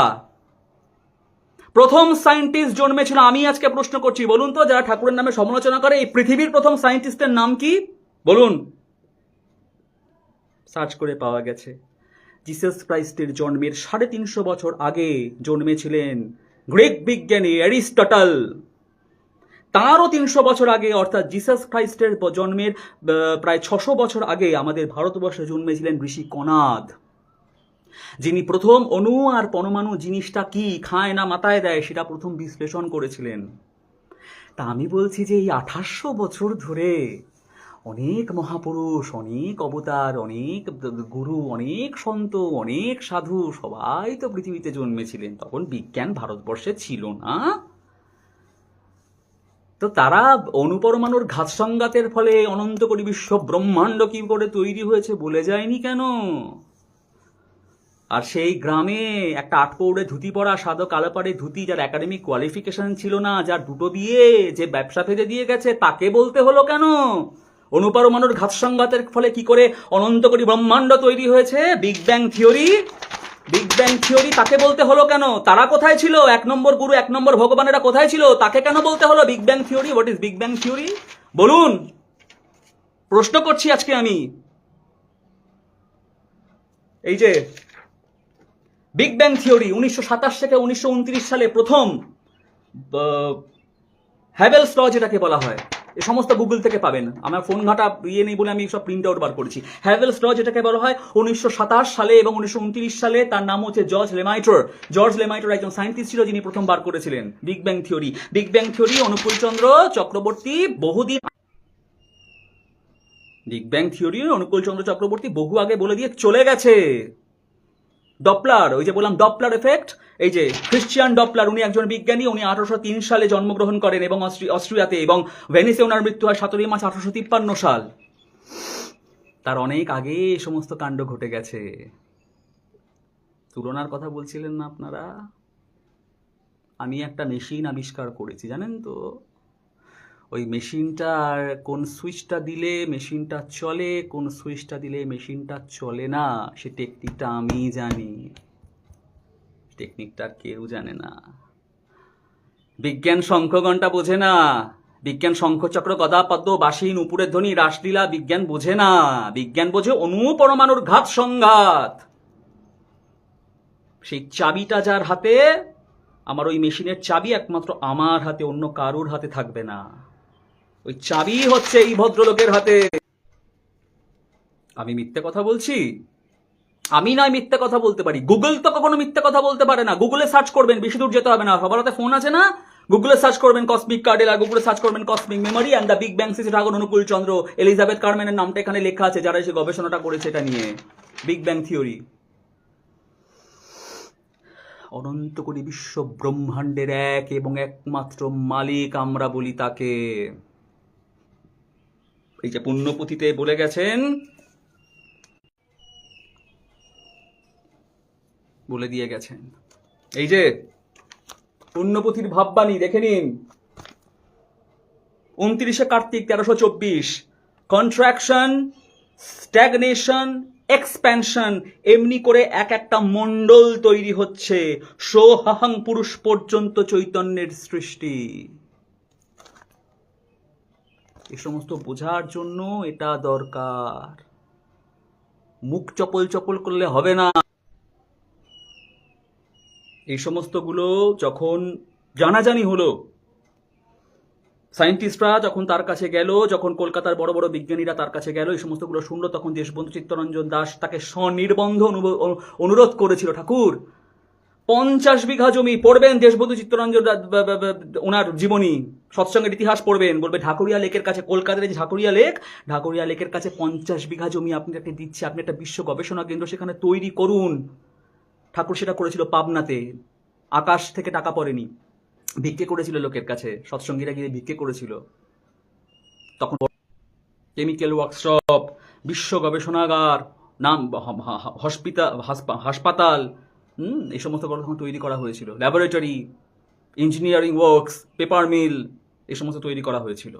[SPEAKER 1] প্রথম সায়েন্টিস্ট জন্মেছিল, আমি আজকে প্রশ্ন করছি, বলুন তো, যারা ঠাকুরের নামে সমালোচনা করে, এই পৃথিবীর প্রথম সায়েন্টিস্টের নাম কি বলুন? সার্চ করে পাওয়া গেছে, জিসাস ক্রাইস্টের জন্মের 350 বছর আগে জন্মেছিলেন গ্রিক বিজ্ঞানী অ্যারিস্টটল। তারও 300 বছর আগে, অর্থাৎ জিসাস ক্রাইস্টের জন্মের প্রায় 600 বছর আগে আমাদের ভারতবর্ষে জন্মেছিলেন ঋষি কনাদ, যিনি প্রথম অণু আর পরমাণু জিনিসটা কি, খায় না মাথায় দেয়, সেটা প্রথম বিশ্লেষণ করেছিলেন। তা আমি বলছি যে এই 2800 বছর ধরে অনেক মহাপুরুষ, অনেক অবতার, অনেক গুরু, অনেক সন্ত, অনেক সাধু, সবাই তো পৃথিবীতে জন্মেছিলেন। তখন বিজ্ঞান ভারতবর্ষে ছিল না। তো তারা অণুপরমাণুর ঘাত সংঘাতের ফলে অনন্ত কোটি বিশ্ব ব্রহ্মাণ্ড কি করে তৈরি হয়েছে বলে যায়নি কেন? আর সেই গ্রামে একটা আটপৌড়ে ধুতি পরা সাদা কালো পাড়ে ধুতি, যার একাডেমিক কোয়ালিফিকেশন ছিল না, যার দুটো বিয়ে, যে ব্যবসা ফেলে দিয়ে গেছে, তাকে বলতে হলো কেন অণুপরমাণুর ঘাত সংঘাতের ফলে কি করে অনন্ত কোটি ব্রহ্মাণ্ড তৈরি হয়েছে? Big bang theory, big bang theory, তাকে বলতে হলো কেন? তারা কোথায় ছিল? 1 নম্বর গুরু 1 নম্বর ভগবানেরা কোথায় ছিল? তাকে কেন বলতে হলো big bang theory? What is big bang theory বলুন, প্রশ্ন করছি আজকে আমি। এই যে বিগ ব্যাং থিওরি 1927 থেকে 1929 সালে প্রথম হ্যাভেলস ল যেটাকে বলা হয়, এ সমস্ত গুগল থেকে পাবেন, আমার ফোন ঘাটা ইয়ে নেই বলে আমি সব প্রিন্ট আউট বার করেছি। হ্যাভেলস ল যেটাকে বলা হয় 1927 সালে এবং 1929 সালে, তার নাম হচ্ছে জর্জ লেমাইটর। জর্জ লেমাইটর একজন সায়েন্টিস্ট ছিল যিনি প্রথম বার করেছিলেন big bang theory. Big bang theory Anukulchandra Chakraborty বহুদিন, big bang theory Anukulchandra Chakraborty বহু আগে বলে দিয়ে চলে গেছে। ডপলার, ওই যে বললাম ডপলার এফেক্ট, এই যে ক্রিশ্চিয়ান ডপলার, উনি একজন বিজ্ঞানী, উনি 1803 সালে জন্মগ্রহণ করেন এবং অস্ট্রিয়াতে, এবং ভেনিসে ওনার মৃত্যু হয় 17 মার্চ 1853 সাল। তার অনেক আগে এই সমস্ত কাণ্ড ঘটে গেছে। তুলনার কথা বলছিলেন না আপনারা? আমি একটা মেশিন আবিষ্কার করেছি, জানেন তো? ওই মেশিনটার কোন সুইচটা দিলে মেশিনটা চলে, কোন সুইচটা দিলে মেশিনটা চলে না, সে টেকনিকটা আমি জানি, টেকনিকটা কেউ জানে না। বিজ্ঞান শঙ্খঘণ্টা বোঝে না, বিজ্ঞান শঙ্খচক্র গদা পদ্ম বাঁশি নুপুরের ধ্বনি রাসলীলা বিজ্ঞান বোঝে না। বিজ্ঞান বোঝে অণু পরমাণুর ঘাত সংঘাত। সেই চাবিটা যার হাতে, আমার ওই মেশিনের চাবি একমাত্র আমার হাতে, অন্য কারুর হাতে থাকবে না। ওই চাবি হচ্ছে এই ভদ্রলোকের হাতে। আমি মিথ্যে কথা বলছি? আমি নয় মিথ্যে কথা বলতে পারি, গুগল তো কখনো মিথ্যে কথা বলতে পারে না। গুগলে সার্চ করবেন, বেশি দূর যেতে হবে না, সবার হাতে ফোন আছে না? গুগলে সার্চ করবেন কসমিক কার্ডেলা, গুগলে সার্চ করবেন cosmic memory and the big bang theory Thakur Anukul Chandra, Elizabeth কারম্যানের নামটা এখানে লেখা আছে, যারা এসে গবেষণাটা করেছে এটা নিয়ে। বিগ ব্যাং থিওরি, অনন্ত কোটি বিশ্ব ব্রহ্মাণ্ডের এক এবং একমাত্র মালিক আমরা বলি তাকে। এই যে পুণ্যপুঁথিতে বলে গেছেন, বলে দিয়ে গেছেন, এই যে পুণ্যপুঁথির ভাববাণী দেখে নিন, 29 কার্তিক 1324, কন্ট্রাকশন, স্ট্যাগনেশন, এক্সপ্যানশন, এমনি করে এক একটা মণ্ডল তৈরি হচ্ছে। সোহাং পুরুষ পর্যন্ত চৈতন্যের সৃষ্টি। এই সমস্ত বোঝার জন্য এটা দরকার, মুখ চপল চপল করলে হবে না। এই সমস্তগুলো যখন জানাজানি হলো, সায়েন্টিস্টরা যখন তার কাছে গেল, যখন কলকাতার বড় বড় বিজ্ঞানীরা তার কাছে গেল, এই সমস্তগুলো শুনলো, তখন দেশবন্ধু চিত্তরঞ্জন দাস তাকে স্বনির্বন্ধ অনুরোধ করেছিল, ঠাকুর 50 বিঘা জমি পড়বেন, দেশবন্ধু চিত্তরঞ্জন ওনার জীবনী সৎসঙ্গের ইতিহাস পড়বেন, বলবে ঢাকুরিয়া লেকের কাছে, কলকাতার যে ঢাকুরিয়া লেকের কাছে 50 বিঘা জমি আপনাকে দিচ্ছে, আপনি একটা বিশ্ব গবেষণা কেন্দ্র সেখানে তৈরি করুন। ঠাকুর সেটা করেছিল পাবনাতে, আকাশ থেকে টাকা পড়েনি, ভিক্ষে করেছিল লোকের কাছে, সৎসঙ্গীরা গিয়ে ভিক্ষে করেছিল। তখন কেমিক্যাল ওয়ার্কশপ, বিশ্ব গবেষণাগার, নাম হাসপাতাল, এই সমস্ত তখন তৈরি করা হয়েছিল, laboratory, engineering works, paper mill, এই সমস্ত তৈরি করা হয়েছিল।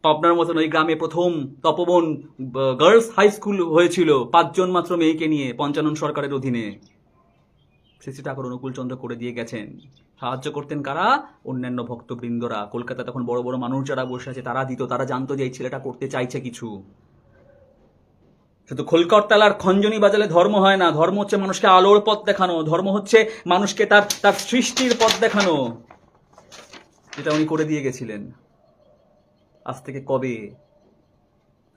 [SPEAKER 1] পাবনার মতন ওই গ্রামে প্রথম তপবন গার্লস হাই স্কুল হয়েছিল, 5 জন মাত্র মেয়েকে নিয়ে, পঞ্চানন সরকারের অধীনে। শ্রী ঠাকুর অনুকূলচন্দ্র করে দিয়ে গেছেন। সাহায্য করতেন কারা? অন্যান্য ভক্তবৃন্দরা। কলকাতা তখন বড় বড় মানুষ যারা বসে আছে তারা দিত, তারা জানতো যে এই ছেলেটা করতে চাইছে কিছু। শুধু খোলকরতালার খঞ্জনি বাজালে ধর্ম হয় না, ধর্ম হচ্ছে মানুষকে আলোর পথ দেখানো, ধর্ম হচ্ছে মানুষকে তার তার সৃষ্টির পথ দেখানো, যেটা উনি করে দিয়ে গেছিলেন। আজ থেকে কবে?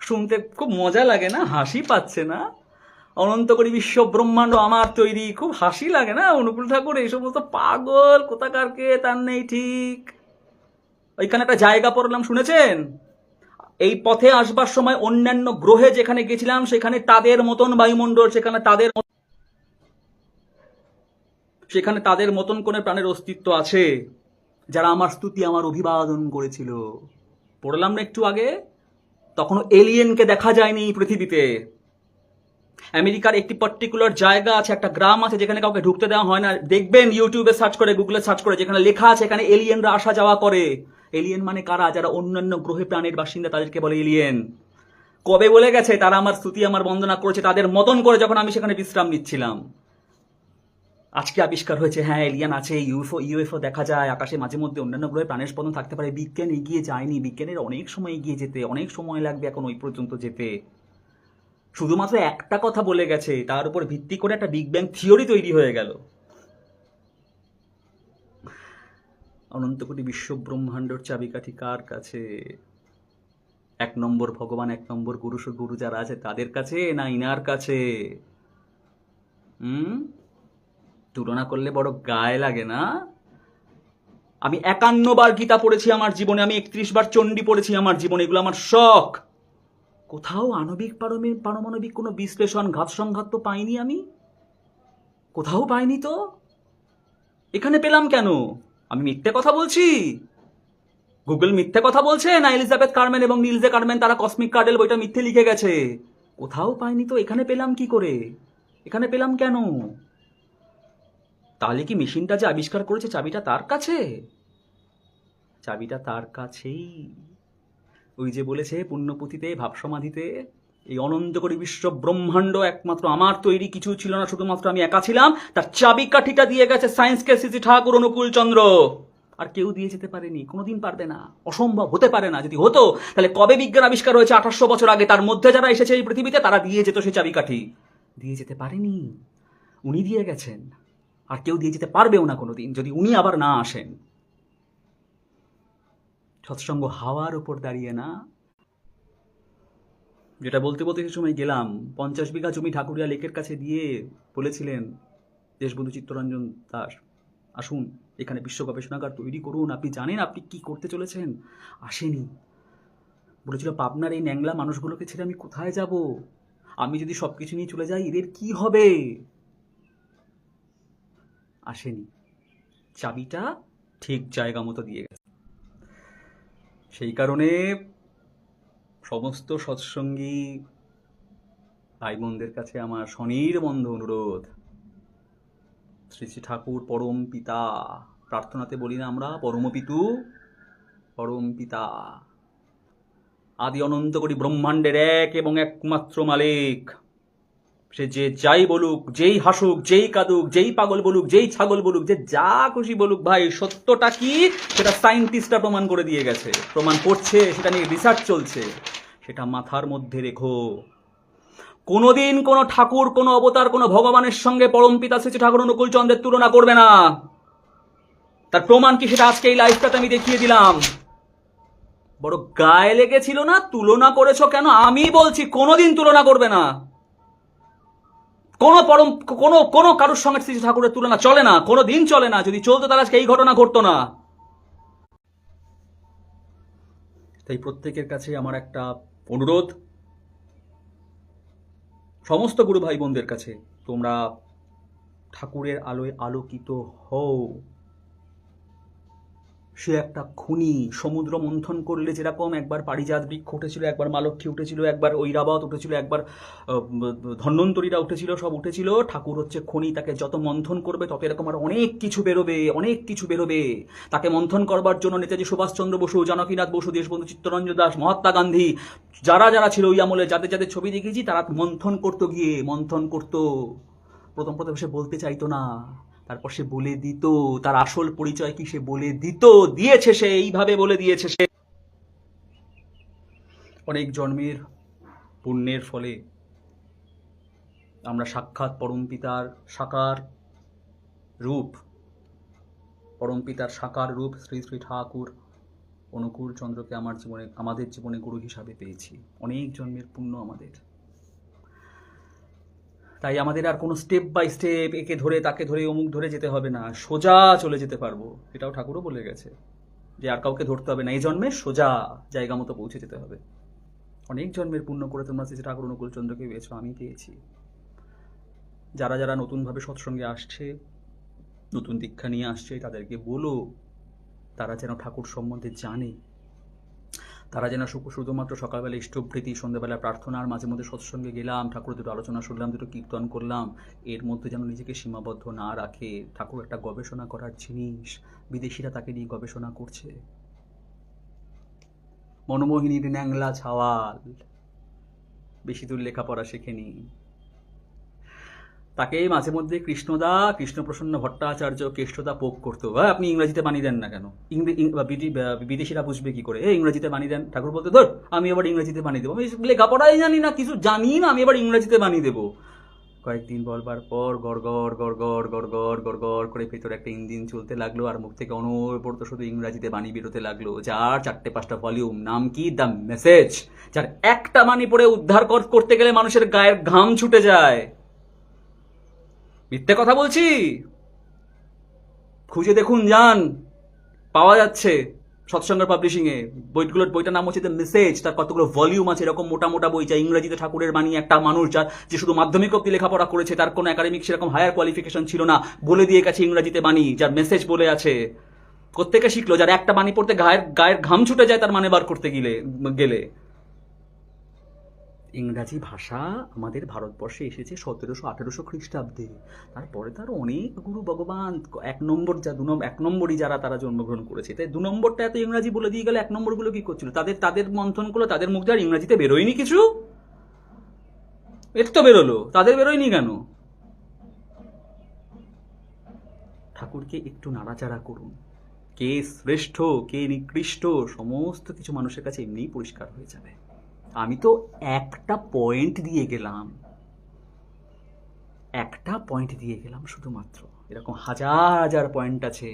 [SPEAKER 1] শুনতে খুব মজা লাগে না? হাসি পাচ্ছে না? অনন্ত কোটি বিশ্ব ব্রহ্মাণ্ড আমার তৈরি, খুব হাসি লাগে না? অনুকূল ঠাকুর এই সমস্ত পাগল কোথাকারকে তার নেই ঠিক। ওইখানে একটা জায়গা পড়লাম, শুনেছেন? এই পথে আসবার সময় অন্যান্য গ্রহে যেখানে গেছিলাম সেখানে তাদের মতন বায়ুমণ্ডল, সেখানে তাদের মতন করে প্রাণের অস্তিত্ব আছে। যারা আমার স্তুতি, আমার অভিবাদন করেছিল। পড়লাম না একটু আগে, তখনও এলিয়েনকে দেখা যায়নি পৃথিবীতে। আমেরিকার একটি পার্টিকুলার জায়গা আছে, একটা গ্রাম আছে যেখানে কাউকে ঢুকতে দেওয়া হয় না। দেখবেন ইউটিউবে সার্চ করে, গুগলে সার্চ করে, যেখানে লেখা আছে এখানে এলিয়েনরা আসা যাওয়া করে। এলিয়েন মানে কারা? যারা অন্যান্য গ্রহে প্রাণের বাসিন্দা, তাদেরকে বলে এলিয়েন। কবে বলে গেছে? তারা আমার স্তুতি, আমার বন্দনা করেছে তাদের মতন করে, যখন আমি সেখানে বিশ্রাম নিচ্ছিলাম। আজকে আবিষ্কার হয়েছে হ্যাঁ এলিয়েন আছে, ইউএফও দেখা যায় আকাশে মাঝে মধ্যে, অন্যান্য গ্রহে প্রাণের স্পন্দন থাকতে পারে। বিজ্ঞান এগিয়ে যায়নি, বিজ্ঞানের অনেক সময় এগিয়ে যেতে, অনেক সময় লাগবে এখন ওই পর্যন্ত যেতে। শুধুমাত্র একটা কথা বলে গেছে, তার উপর ভিত্তি করে একটা বিগ ব্যাং থিওরি তৈরি হয়ে গেল। অনন্ত কোটি বিশ্ব ব্রহ্মাণ্ডর চাবিকাঠি কার কাছে? এক নম্বর ভগবান, এক নম্বর গুরু যারা আছে তাদের কাছে, না ইনার কাছে? তুলনা করলে বড় গায়ে লাগে না? আমি 51 বার গীতা পড়েছি আমার জীবনে, আমি 31 বার চণ্ডী পড়েছি আমার জীবনে, এগুলো আমার শখ। কোথাও আণবিক পারমাণবিক কোনো বিশ্লেষণ, ঘাত সংঘাত তো পাইনি আমি, কোথাও পাইনি তো। এখানে পেলাম কেন? আমি মিথ্যে কথা বলছি? গুগল মিথ্যে কথা বলছে? না এলিজাবেথ কার্মেন এবং নিলজে কার্মেন তারা কসমিক কার্ডেল বইটা মিথ্যে লিখে গেছে? কোথাও পাইনি তো, এখানে পেলাম কি করে? এখানে পেলাম কেন? তাহলে কি মেশিনটা যে আবিষ্কার করেছে চাবিটা তার কাছে? চাবিটা তার কাছেই। ওই যে বলেছে পুণ্যপুঁথিতে, ভাবসমাধিতে, এই অনন্ত কোটি বিশ্ব ব্রহ্মাণ্ড একমাত্র আমার তৈরি, কিছু ছিল না, শুধুমাত্র আমি একা ছিলাম। তার চাবিকাঠিটা দিয়ে গেছে সায়েন্সকে শ্রী ঠাকুর অনুকূল চন্দ্র। আর কেউ দিয়ে যেতে পারেনি, কোনোদিন পারবে না, অসম্ভব, হতে পারে না। যদি হতো তাহলে কবে বিজ্ঞান আবিষ্কার হয়েছে? 1800 বছর আগে। তার মধ্যে যারা এসেছে এই পৃথিবীতে তারা দিয়ে যেত সেই চাবিকাঠি। দিয়ে যেতে পারেনি, উনি দিয়ে গেছেন। আর কেউ দিয়ে যেতে পারবেও না কোনোদিন, যদি উনি আবার না আসেন। সৎসঙ্গ হাওয়ার উপর দাঁড়িয়ে না। যেটা বলতে বলতে সে সময় গেলাম, 50 বিঘা জমি ঠাকুরিয়া লেকের কাছে দিয়ে বলেছিলেন দেশবন্ধু চিত্তরঞ্জন দাস, আসুন এখানে বিশ্ব গবেষণাগার তৈরি করুন, আপনি জানেন আপনি কি করতে চলেছেন। আসেনি। বলেছিল পাবনার এই ন্যাংলা মানুষগুলোকে ছেড়ে আমি কোথায় যাব? আমি যদি সব কিছু নিয়ে চলে যাই এদের কি হবে? আসেনি। চাবিটা ঠিক জায়গা মতো দিয়ে গেছে। সেই কারণে সমস্ত সৎসঙ্গী ভাই বোনদের কাছে আমার স্বনির্বন্ধ অনুরোধ, শ্রী শ্রী ঠাকুর পরম পিতা, প্রার্থনাতে বলি না আমরা পরমপিতু, পরম পিতা, আদি অনন্ত কোটি ব্রহ্মাণ্ডের এক এবং একমাত্র মালিক। সে যে যাই বলুক, যেই হাসুক, যেই কাঁদুক, যেই পাগল বলুক, যেই ছাগল বলুক, যে যা খুশি বলুক, ভাই সত্যটা কি সেটা সায়েন্টিস্টরা প্রমাণ করে দিয়ে গেছে, প্রমাণ করছে, সেটা নিয়ে রিসার্চ চলছে। সেটা মাথার মধ্যে রেখো। কোনোদিন কোনো ঠাকুর, কোনো অবতার, কোনো ভগবানের সঙ্গে পরম পিতা শ্রী ঠাকুর অনুকূল চন্দ্রের তুলনা করবে না। তার প্রমাণ কি সেটা আজকে এই লাইফটাতে আমি দেখিয়ে দিলাম। বড় গায়ে লেগেছিল না? তুলনা করেছো কেন? আমি বলছি কোনোদিন তুলনা করবে না। কোনো কারোর সঙ্গে শ্রী ঠাকুরের তুলনা চলে না, কোনোদিন চলে না। যদি চলতো তাহলে আজকে এই ঘটনা ঘটতো না। তাই প্রত্যেকের কাছে আমার একটা অনুরোধ, সমস্ত গুরু ভাই বোনদের কাছে, তোমরা ঠাকুরের আলোয় আলোকিত হও। সে একটা খুনি। সমুদ্র মন্থন করলে যেরকম একবার পারিজাত বৃক্ষ উঠেছিল, একবার মালক্ষী উঠেছিল, একবার ঐরাবত উঠেছিল, একবার ধন্বন্তরীরা উঠেছিল, সব উঠেছিল। ঠাকুর হচ্ছে খনি, তাকে যত মন্থন করবে তত এরকম আর অনেক কিছু বেরোবে, অনেক কিছু বেরোবে। তাকে মন্থন করবার জন্য নেতাজি সুভাষচন্দ্র বসু, জানকীনাথ বসু, দেশবন্ধু চিত্তরঞ্জন দাস, মহাত্মা গান্ধী, যারা যারা ছিল ওই আমলে, যাদের যাদের ছবি দেখেছি, তারা মন্থন করতো, গিয়ে মন্থন করতো। প্রথম প্রথম সে বলতে চাইতো না, তারপর সে বলে দিত। তার আসল পরিচয় কি সে বলে দিত, দিয়েছে, সে এইভাবে বলে দিয়েছে। সে অনেক জন্মের পুণ্যের ফলে আমরা সাক্ষাৎ পরমপিতার সাকার রূপ, পরমপিতার সাকার রূপ শ্রী শ্রী ঠাকুর অনুকূল চন্দ্রকে আমাদের জীবনে গুরু হিসাবে পেয়েছি। অনেক জন্মের পুণ্য আমাদের। তাই আমাদের আর কোনো স্টেপ বাই স্টেপ একে ধরে তাকে ধরে অমুক ধরে যেতে হবে না, সোজা চলে যেতে পারবো। এটাও ঠাকুরও বলে গেছে যে আর কাউকে ধরতে হবে না, এই জন্মে সোজা জায়গা মতো পৌঁছে যেতে হবে। অনেক জন্মের পুণ্য করে তোমরা শ্রী ঠাকুর অনুকূল চন্দ্রকে পেয়েছো, আমি পেয়েছি। যারা যারা নতুনভাবে সৎসঙ্গে আসছে, নতুন দীক্ষা নিয়ে আসছে, তাদেরকে বলো তারা যেন ঠাকুর সম্বন্ধে জানে, তারা যেন শুধুমাত্র সকালবেলা ইষ্টভৃতি, সন্ধ্যাবেলা প্রার্থনা, আর মাঝে মধ্যে সৎসঙ্গে গেলাম, ঠাকুরের দুটো আলোচনা শুনলাম, দুটো কীর্তন করলাম, এর মধ্যে যেন নিজেকে সীমাবদ্ধ না রাখে। ঠাকুর একটা গবেষণা করার জিনিস, বিদেশিরা তাকে নিয়ে গবেষণা করছে। মনমোহিনীর ন্যাংলা ছাওয়াল, বেশি দূর লেখাপড়া শেখেনি, তাকে মাঝে মধ্যে কৃষ্ণপ্রসন্ন ভট্টাচার্য কেষ্টদা পোক করতো, আপনি ইংরেজিতে বানিয়ে দেন না কেন, বিদেশিরা বুঝবে কি করে, ইংরেজিতে বানিয়ে দেন। ঠাকুর বলতে, ধর আমি এবার ইংরেজিতে বানিয়ে দেবো, আমি লেখাপড়াই জানি না, কিছু জানি না, আমি এবার ইংরেজিতে বানিয়ে দেবো। কয়েকদিন বলবার পর গড়গড় গড়গড় গড়গড় গড়গড় করে ভেতরে একটা ইঞ্জিন চলতে লাগলো, আর মুখ থেকে অনবরত শুধু ইংরাজিতে বাণী বেরোতে লাগলো, যার 4-5টা ভলিউম, নাম কি দ্য মেসেজ, যার একটা বাণী পড়ে উদ্ধার করতে গেলে মানুষের গায়ের ঘাম ছুটে যায়। মিথ্যে কথা বলছি? খুঁজে দেখুন, যান, পাওয়া যাচ্ছে সৎসঙ্গের পাবলিশিংয়ে। বইটার নাম হচ্ছে দ্য মেসেজ, তার কতগুলো ভলিউম আছে, এরকম মোটা মোটা বই, যা ইংরেজিতে ঠাকুরের বাণী। একটা মানুষ যে শুধু মাধ্যমিক অব্দি লেখাপড়া করেছে, তার কোনো একাডেমিক সেরকম হায়ার কোয়ালিফিকেশন ছিল না, বলে দিয়ে গেছে ইংরেজিতে বাণী, যার মেসেজ বলে আছে। কোত্থেকে শিখলো? যার একটা বাণী পড়তে গায়ের ঘাম ছুটে যায় তার মানে বার করতে গেলে। ইংরাজি ভাষা আমাদের ভারতবর্ষে এসেছে 1700-1800 খ্রিস্টাব্দে। তারপরে তার অনেক গুরু ভগবান, এক নম্বরই যারা তারা জন্মগ্রহণ করেছে, তাই 2 নম্বরটা এত ইংরাজি বলে দিয়ে গেলে 1 নম্বরগুলো কি করছিল? তাদের মন্থন করলো, তাদের মুখ দিয়ে আর ইংরাজিতে বেরোয়নি কিছু, এর তো বেরোলো, তাদের বেরোয়নি কেন? ঠাকুরকে একটু নাড়াচাড়া করুন, কে শ্রেষ্ঠ কে নিকৃষ্ট সমস্ত কিছু মানুষের কাছে এমনিই পরিষ্কার হয়ে যাবে। আমি তো একটা পয়েন্ট দিয়ে গেলাম শুধুমাত্র, এরকম হাজার পয়েন্ট আছে।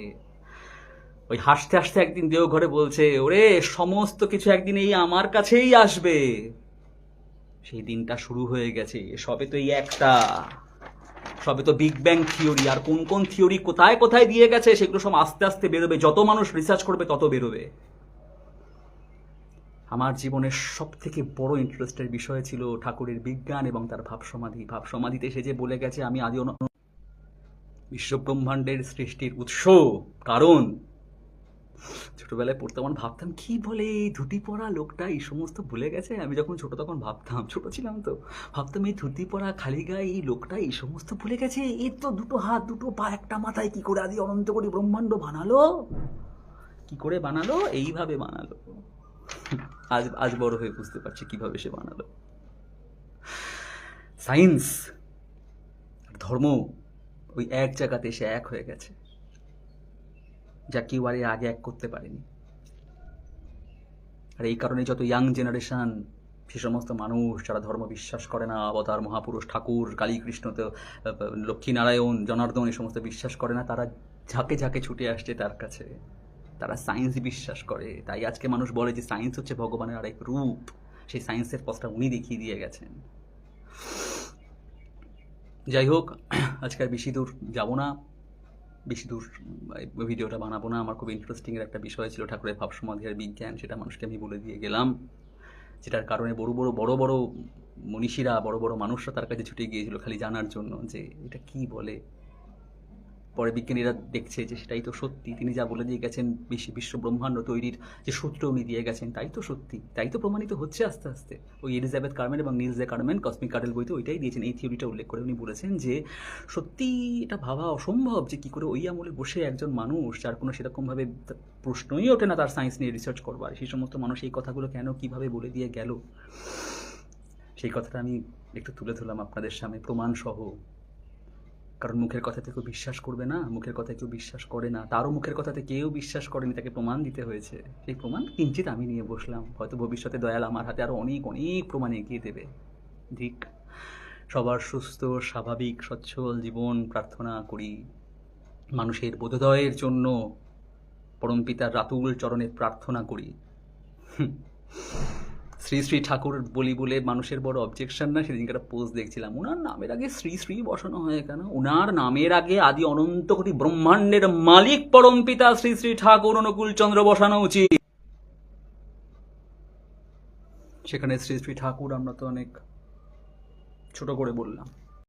[SPEAKER 1] ওই হাসতে হাসতে একদিন দেওঘরে বলছে, ওরে সমস্ত কিছু একদিন এই আমার কাছেই আসবে। সেই দিনটা শুরু হয়ে গেছে, সবে তো এই একটা, সবে তো বিগ ব্যাং থিওরি, আর কোন কোন থিওরি কোথায় কোথায় দিয়ে গেছে সেগুলো সব আস্তে আস্তে বেরোবে, যত মানুষ রিসার্চ করবে তত বেরোবে। আমার জীবনের সব থেকে বড় ইন্টারেস্টের বিষয় ছিল ঠাকুরের বিজ্ঞান এবং তার ভাবসমাধিতে সে যে বলে গেছে আমি আদি বিশ্বব্রহ্মাণ্ডের সৃষ্টির উৎস কারণ। ছোটবেলায় পড়তে আমার ভাবতাম, কি বলে ধুতি পরা লোকটা এই সমস্ত ভুলে গেছে। আমি যখন তখন ভাবতাম, ছোট ছিলাম তো, ভাবতাম এই ধুতি পরা খালি গায়ে এই লোকটা এই সমস্ত ভুলে গেছে। এর তো 2 হাত 2 পা একটা মাথায়, কি করে আদি অনন্ত কোটি ব্রহ্মাণ্ড বানালো, কি করে বানালো? এইভাবে বানালো। আজ বড় হয়ে বুঝতে পারছি কিভাবে সে বানালো। সায়েন্স আর ধর্ম ওই এক জায়গাতে এসে এক হয়ে গেছে, যা কেউ আর আগে এক করতে পারেনি। আর এই কারণে যত ইয়াং জেনারেশন, সে সমস্ত মানুষ যারা ধর্ম বিশ্বাস করে না, অবতার মহাপুরুষ ঠাকুর, কালী, কৃষ্ণ, লক্ষ্মীনারায়ণ, জনার্দন, এই সমস্ত বিশ্বাস করে না, তারা ঝাঁকে ঝাঁকে ছুটে আসছে তার কাছে। তারা সায়েন্স বিশ্বাস করে। তাই আজকে মানুষ বলে যে সায়েন্স হচ্ছে ভগবানের আরেক রূপ। সেই সায়েন্সের পথটা উনি দেখিয়ে দিয়ে গেছেন। যাই হোক, আজকে আর বেশি দূর যাবো না, বেশি দূর ভিডিওটা বানাবো না। আমার খুব ইন্টারেস্টিং এর একটা বিষয় ছিল ঠাকুরের ভাবসমাধি আর বিজ্ঞান, সেটা মানুষকে আমি বলে দিয়ে গেলাম, যেটার কারণে বড় বড় মনীষীরা, বড় বড় মানুষরা তার কাছে ছুটে গিয়েছিল খালি জানার জন্য যে এটা কি বলে। পরে বিজ্ঞানীরা দেখছে যে সেটাই তো সত্যি, তিনি যা বলে দিয়ে গেছেন বিশ্ব ব্রহ্মাণ্ড তৈরির যে সূত্র উনি দিয়ে গেছেন তাই তো সত্যি, তাই তো প্রমাণিত হচ্ছে আস্তে আস্তে। ওই এলিজাবেথ কার্মেন এবং নিলস জে কার্মেন কসমিক কার্ডেল বইতে ওইটাই দিয়েছেন, এই থিওরিটা উল্লেখ করে উনি বলেছেন যে সত্যি এটা ভাবা অসম্ভব যে কী করে ওই আমলে বসে একজন মানুষ, যার কোনো সেরকমভাবে প্রশ্নই ওঠে না তার সায়েন্স নিয়ে রিসার্চ করবার, সেই সমস্ত মানুষ এই কথাগুলো কেন কীভাবে বলে দিয়ে গেল, সেই কথাটা আমি একটু তুলে ধরলাম আপনাদের সামনে প্রমাণসহ। কারণ মুখের কথাতে কেউ বিশ্বাস করবে না, মুখের কথা কেউ বিশ্বাস করে না, তারও মুখের কথাতে কেউ বিশ্বাস করেনি, তাকে প্রমাণ দিতে হয়েছে। সেই প্রমাণ কিঞ্চিত আমি নিয়ে বসলাম, হয়তো ভবিষ্যতে দয়াল আমার হাতে আরও অনেক প্রমাণ এগিয়ে দেবে। ঠিক সবার সুস্থ স্বাভাবিক সচ্ছল জীবন প্রার্থনা করি, মানুষের বোধোদয়ের জন্য পরমপিতার রাতুল চরণে প্রার্থনা করি। শ্রী শ্রী ঠাকুর বলে মানুষের বড় অবজেকশন না, সেদিনকে একটা পোস্ট দেখছিলাম, ওনার নামের আগে শ্রী শ্রী বসানো হয় কেন? ওনার নামের আগে আদি অনন্ত কোটি ব্রহ্মাণ্ডের মালিক পরমপিতা শ্রী শ্রী ঠাকুর অনুকূল চন্দ্র বসানো উচিত। সেখানে শ্রী শ্রী ঠাকুর আমরা তো অনেক ছোট করে বললাম।